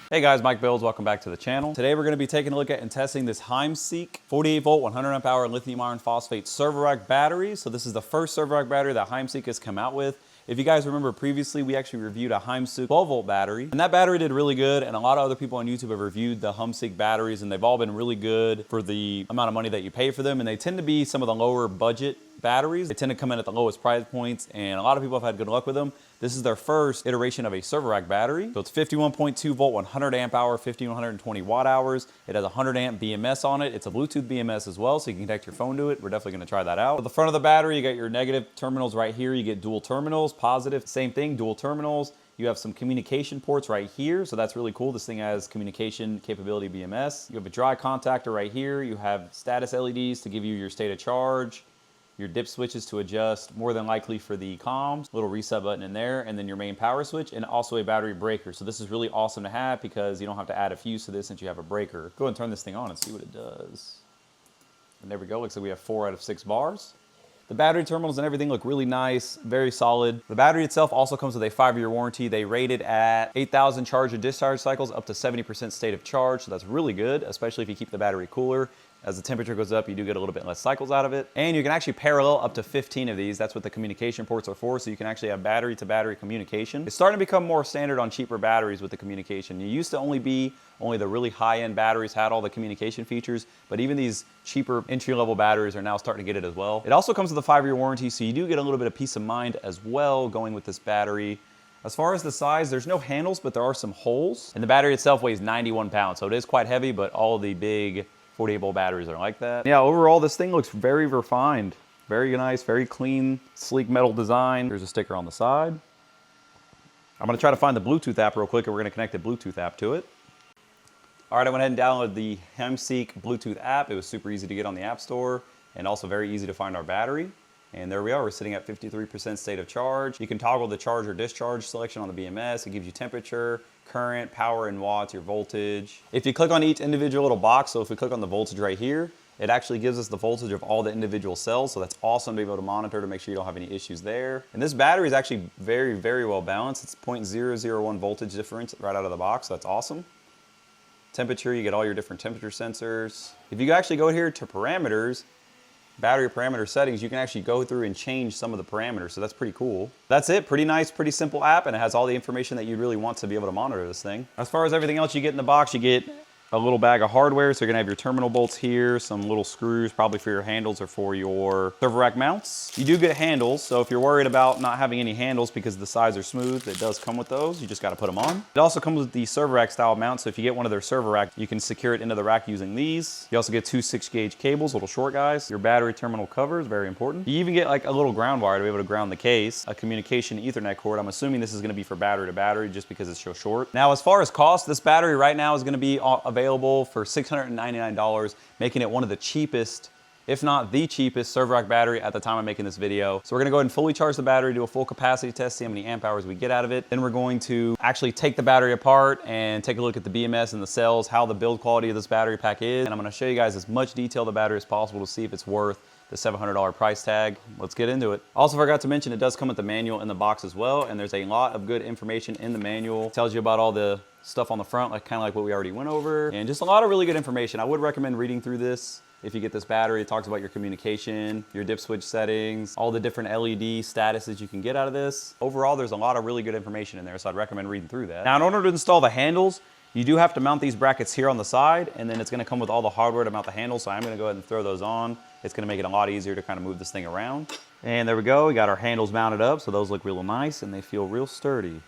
Hey guys, Mike Builds, welcome back to the channel. Today we're going to be taking a look at and testing this Humsienk 48V 100 amp hour lithium iron phosphate server rack battery. So this is the first server rack battery that Humsienk has come out with. If you guys remember previously, we actually reviewed a Humsienk 12V battery, and that battery did really good, and a lot of other people on YouTube have reviewed the Humsienk batteries, and they've all been really good for the amount of money that you pay for them, and they tend to be some of the lower budget batteries. They tend to come in at the lowest price points, and a lot of people have had good luck with them. This is their first iteration of a server rack battery. So it's 51.2 volt, 100 amp hour, 5120 watt hours. It has 100 amp BMS on it. It's a Bluetooth BMS as well, so you can connect your phone to it. We're definitely gonna try that out. At the front of the battery, you got your negative terminals right here. You get dual terminals, positive, same thing, dual terminals. You have some communication ports right here, so that's really cool. This thing has communication capability BMS. You have a dry contactor right here. You have status LEDs to give you your state of charge, your dip switches to adjust, more than likely for the comms, little reset button in there, and then your main power switch, and also a battery breaker. So this is really awesome to have because you don't have to add a fuse to this since you have a breaker. Go ahead and turn this thing on and see what it does. And there we go, looks like we have 4 out of 6 bars. The battery terminals and everything look really nice, very solid. The battery itself also comes with a 5-year warranty. They rate it at 8,000 charge and discharge cycles, up to 70% state of charge, so that's really good, especially if you keep the battery cooler. As the temperature goes up, you do get a little bit less cycles out of it. And you can actually parallel up to 15 of these. That's what the communication ports are for, so you can actually have battery-to-battery communication. It's starting to become more standard on cheaper batteries with the communication. You used to only the really high-end batteries had all the communication features, but even these cheaper entry-level batteries are now starting to get it as well. It also comes with a 5-year warranty, so you do get a little bit of peace of mind as well going with this battery. As far as the size, there's no handles, but there are some holes. And the battery itself weighs 91 pounds, so it is quite heavy, but all the big 48V batteries are like that. Yeah, overall, this thing looks very refined. Very nice, very clean, sleek metal design. There's a sticker on the side. I'm gonna try to find the Bluetooth app real quick, and we're gonna connect the Bluetooth app to it. All right, I went ahead and downloaded the Humsienk Bluetooth app. It was super easy to get on the App Store, and also very easy to find our battery. And there we are, we're sitting at 53% state of charge. You can toggle the charge or discharge selection on the BMS. It gives you temperature, current, power in watts, your voltage. If you click on each individual little box, so if we click on the voltage right here, it actually gives us the voltage of all the individual cells, so that's awesome to be able to monitor to make sure you don't have any issues there. And this battery is actually very, very well balanced. It's 0.001 voltage difference right out of the box, so that's awesome. Temperature, you get all your different temperature sensors. If you actually go here to parameters, battery parameter settings, you can actually go through and change some of the parameters, so that's pretty cool. That's it, pretty nice, pretty simple app, and it has all the information that you really want to be able to monitor this thing. As far as everything else you get in the box, you get a little bag of hardware, so you're gonna have your terminal bolts here, some little screws, probably for your handles or for your server rack mounts. You do get handles, so if you're worried about not having any handles because the sides are smooth, it does come with those. You just gotta put them on. It also comes with the server rack style mount, so if you get one of their server racks, you can secure it into the rack using these. You also get 2 6-gauge cables, little short guys. Your battery terminal covers, very important. You even get like a little ground wire to be able to ground the case, a communication Ethernet cord. I'm assuming this is gonna be for battery to battery just because it's so short. Now, as far as cost, this battery right now is gonna be available for $699, making it one of the cheapest, if not the cheapest, server rack battery at the time I'm making this video. So we're gonna go ahead and fully charge the battery, do a full capacity test, see how many amp hours we get out of it. Then we're going to actually take the battery apart and take a look at the BMS and the cells, how the build quality of this battery pack is. And I'm gonna show you guys as much detail of the battery as possible to see if it's worth the $700 price tag. Let's get into it. Also forgot to mention, it does come with the manual in the box as well, and there's a lot of good information in the manual. It tells you about all the stuff on the front, like kind of like what we already went over, and just a lot of really good information. I would recommend reading through this if you get this battery. It talks about your communication, your dip switch settings, all the different LED statuses you can get out of this. Overall, there's a lot of really good information in there, so I'd recommend reading through that. Now, in order to install the handles, you do have to mount these brackets here on the side, and then it's gonna come with all the hardware to mount the handles, so I'm gonna go ahead and throw those on. It's gonna make it a lot easier to kind of move this thing around. And there we go, we got our handles mounted up, so those look real nice and they feel real sturdy.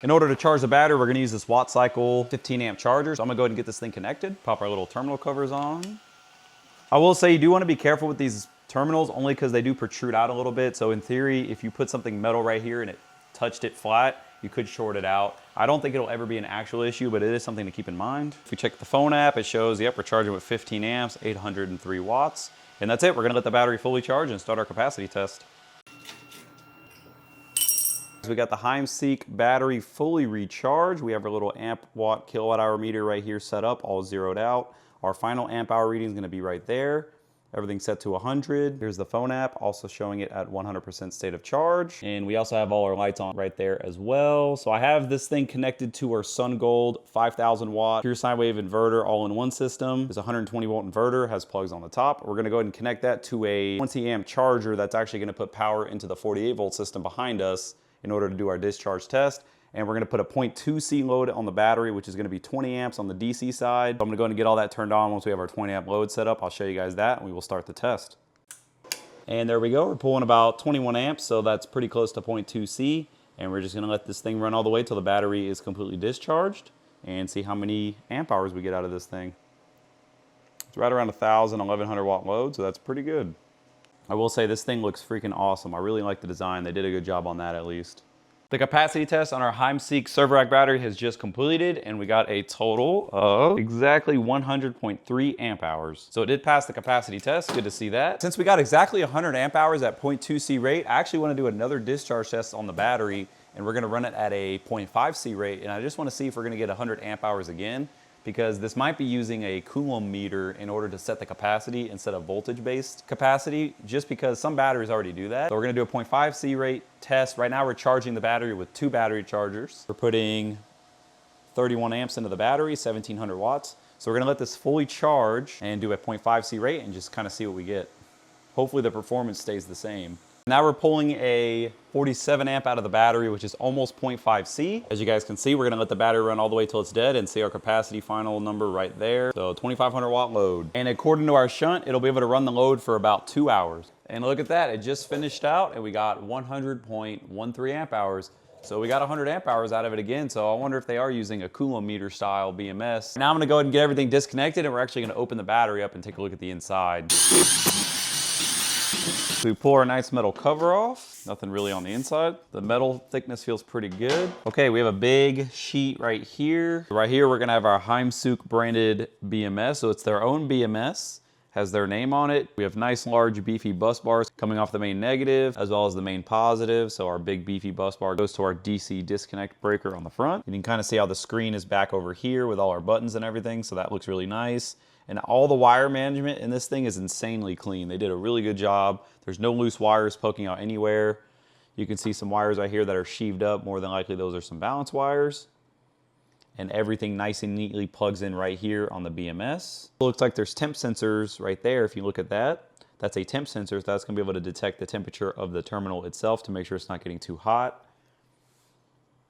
In order to charge the battery, we're gonna use this Watt Cycle 15 amp charger. So I'm gonna go ahead and get this thing connected, pop our little terminal covers on. I will say you do wanna be careful with these terminals only because they do protrude out a little bit. So in theory, if you put something metal right here and it touched it flat, you could short it out. I don't think it'll ever be an actual issue, but it is something to keep in mind. If we check the phone app, it shows, yep, we're charging with 15 amps, 803 watts. And that's it, we're gonna let the battery fully charge and start our capacity test. We got the Humsienk battery fully recharged. We have our little amp watt kilowatt hour meter right here set up, all zeroed out. Our final amp hour reading is gonna be right there. Everything's set to 100. Here's the phone app, also showing it at 100% state of charge. And we also have all our lights on right there as well. So I have this thing connected to our SunGold 5,000 watt pure sine wave inverter all-in-one system. It's a 120 volt inverter, has plugs on the top. We're gonna go ahead and connect that to a 20 amp charger that's actually gonna put power into the 48 volt system behind us in order to do our discharge test. And we're gonna put a 0.2C load on the battery, which is gonna be 20 amps on the DC side. So I'm gonna go ahead and get all that turned on once we have our 20 amp load set up. I'll show you guys that and we will start the test. And there we go, we're pulling about 21 amps, so that's pretty close to 0.2C. And we're just gonna let this thing run all the way till the battery is completely discharged and see how many amp hours we get out of this thing. It's right around 1,000, 1,100 watt load, so that's pretty good. I will say this thing looks freaking awesome. I really like the design. They did a good job on that at least. The capacity test on our Humsienk server rack battery has just completed and we got a total of exactly 100.3 amp hours. So it did pass the capacity test, good to see that. Since we got exactly 100 amp hours at 0.2C rate, I actually want to do another discharge test on the battery and we're going to run it at a 0.5C rate. And I just want to see if we're going to get 100 amp hours again, because this might be using a Coulomb meter in order to set the capacity instead of voltage-based capacity, just because some batteries already do that. So we're gonna do a 0.5C rate test. Right now we're charging the battery with 2 battery chargers. We're putting 31 amps into the battery, 1,700 watts. So we're gonna let this fully charge and do a 0.5C rate and just kind of see what we get. Hopefully the performance stays the same. Now we're pulling a 47 amp out of the battery, which is almost 0.5C. As you guys can see, we're gonna let the battery run all the way till it's dead and see our capacity final number right there. So 2,500 watt load. And according to our shunt, it'll be able to run the load for about 2 hours. And look at that, it just finished out and we got 100.13 amp hours. So we got 100 amp hours out of it again. So I wonder if they are using a Coulomb meter style BMS. Now I'm gonna go ahead and get everything disconnected and we're actually gonna open the battery up and take a look at the inside. So we pull our nice metal cover off, nothing really on the inside. The metal thickness feels pretty good. Okay, we have a big sheet right here. Right here, we're gonna have our Humsienk branded BMS. So it's their own BMS, has their name on it. We have nice, large, beefy bus bars coming off the main negative as well as the main positive. So our big beefy bus bar goes to our DC disconnect breaker on the front. You can kind of see how the screen is back over here with all our buttons and everything. So that looks really nice. And all the wire management in this thing is insanely clean. They did a really good job. There's no loose wires poking out anywhere. You can see some wires right here that are sheaved up. More than likely those are some balance wires. And everything nice and neatly plugs in right here on the BMS. It looks like there's temp sensors right there. If you look at that, that's a temp sensor. So that's gonna be able to detect the temperature of the terminal itself to make sure it's not getting too hot.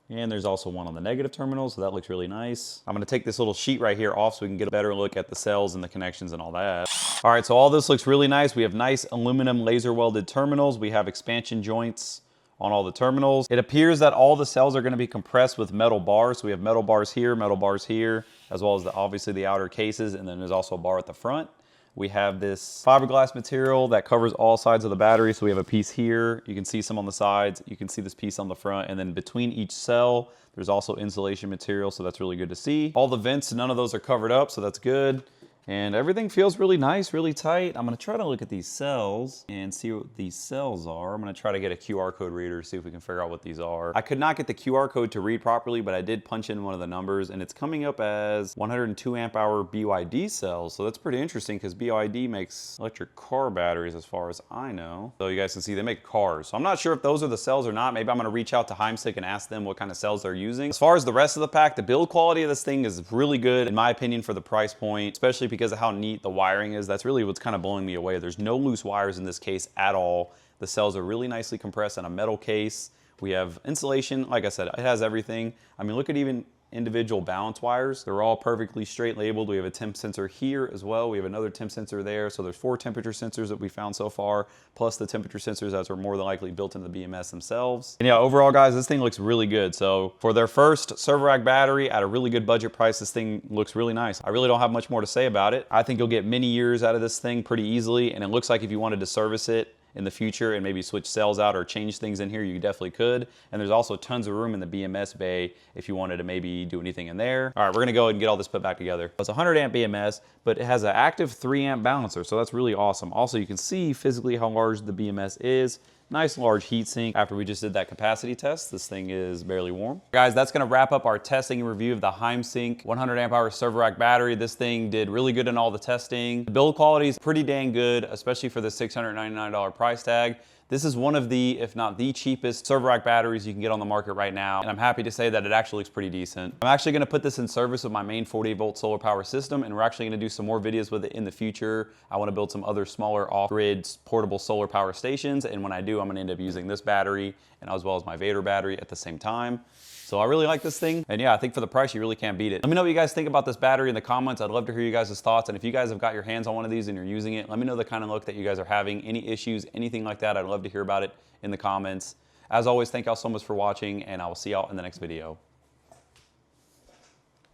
And there's also one on the negative terminal, so that looks really nice. I'm gonna take this little sheet right here off so we can get a better look at the cells and the connections and all that. All right, so all this looks really nice. We have nice aluminum laser welded terminals. We have expansion joints on all the terminals. It appears that all the cells are gonna be compressed with metal bars. So we have metal bars here, as well as obviously the outer cases, and then there's also a bar at the front. We have this fiberglass material that covers all sides of the battery. So we have a piece here. You can see some on the sides. You can see this piece on the front. And then between each cell, there's also insulation material. So that's really good to see. All the vents, none of those are covered up. So that's good. And everything feels really nice, really tight. I'm gonna try to look at these cells and see what these cells are. I'm gonna try to get a QR code reader, see if we can figure out what these are. I could not get the QR code to read properly, but I did punch in one of the numbers and it's coming up as 102 amp hour BYD cells. So that's pretty interesting because BYD makes electric car batteries as far as I know. So you guys can see they make cars. So I'm not sure if those are the cells or not. Maybe I'm gonna reach out to Humsienk and ask them what kind of cells they're using. As far as the rest of the pack, the build quality of this thing is really good in my opinion for the price point, especially because of how neat the wiring is. That's really what's kind of blowing me away. There's no loose wires in this case at all. The cells are really nicely compressed in a metal case. We have insulation. Like I said, it has everything. I mean, look at even individual balance wires. They're all perfectly straight labeled. We have a temp sensor here as well. We have another temp sensor there. So there's 4 temperature sensors that we found so far, plus the temperature sensors that are more than likely built into the BMS themselves. And yeah, overall guys, this thing looks really good. So for their first server rack battery at a really good budget price, this thing looks really nice. I really don't have much more to say about it. I think you'll get many years out of this thing pretty easily. And it looks like if you wanted to service it in the future and maybe switch cells out or change things in here, you definitely could. And there's also tons of room in the BMS bay if you wanted to maybe do anything in there. All right, we're gonna go ahead and get all this put back together. It's a 100 amp BMS, but it has an active 3 amp balancer, so that's really awesome. Also, you can see physically how large the BMS is. Nice large heat sink. After we just did that capacity test, this thing is barely warm. Guys, that's gonna wrap up our testing and review of the Humsienk 100 amp hour server rack battery. This thing did really good in all the testing. The build quality is pretty dang good, especially for the $699 price tag. This is one of the, if not the cheapest server rack batteries you can get on the market right now. And I'm happy to say that it actually looks pretty decent. I'm actually gonna put this in service with my main 48-volt solar power system, and we're actually gonna do some more videos with it in the future. I wanna build some other smaller off-grid portable solar power stations. And when I do, I'm gonna end up using this battery and as well as my Vader battery at the same time. So I really like this thing. And yeah, I think for the price, you really can't beat it. Let me know what you guys think about this battery in the comments. I'd love to hear you guys' thoughts. And if you guys have got your hands on one of these and you're using it, let me know the kind of look that you guys are having, any issues, anything like that. I'd love to hear about it in the comments. As always, thank y'all so much for watching, and I will see y'all in the next video.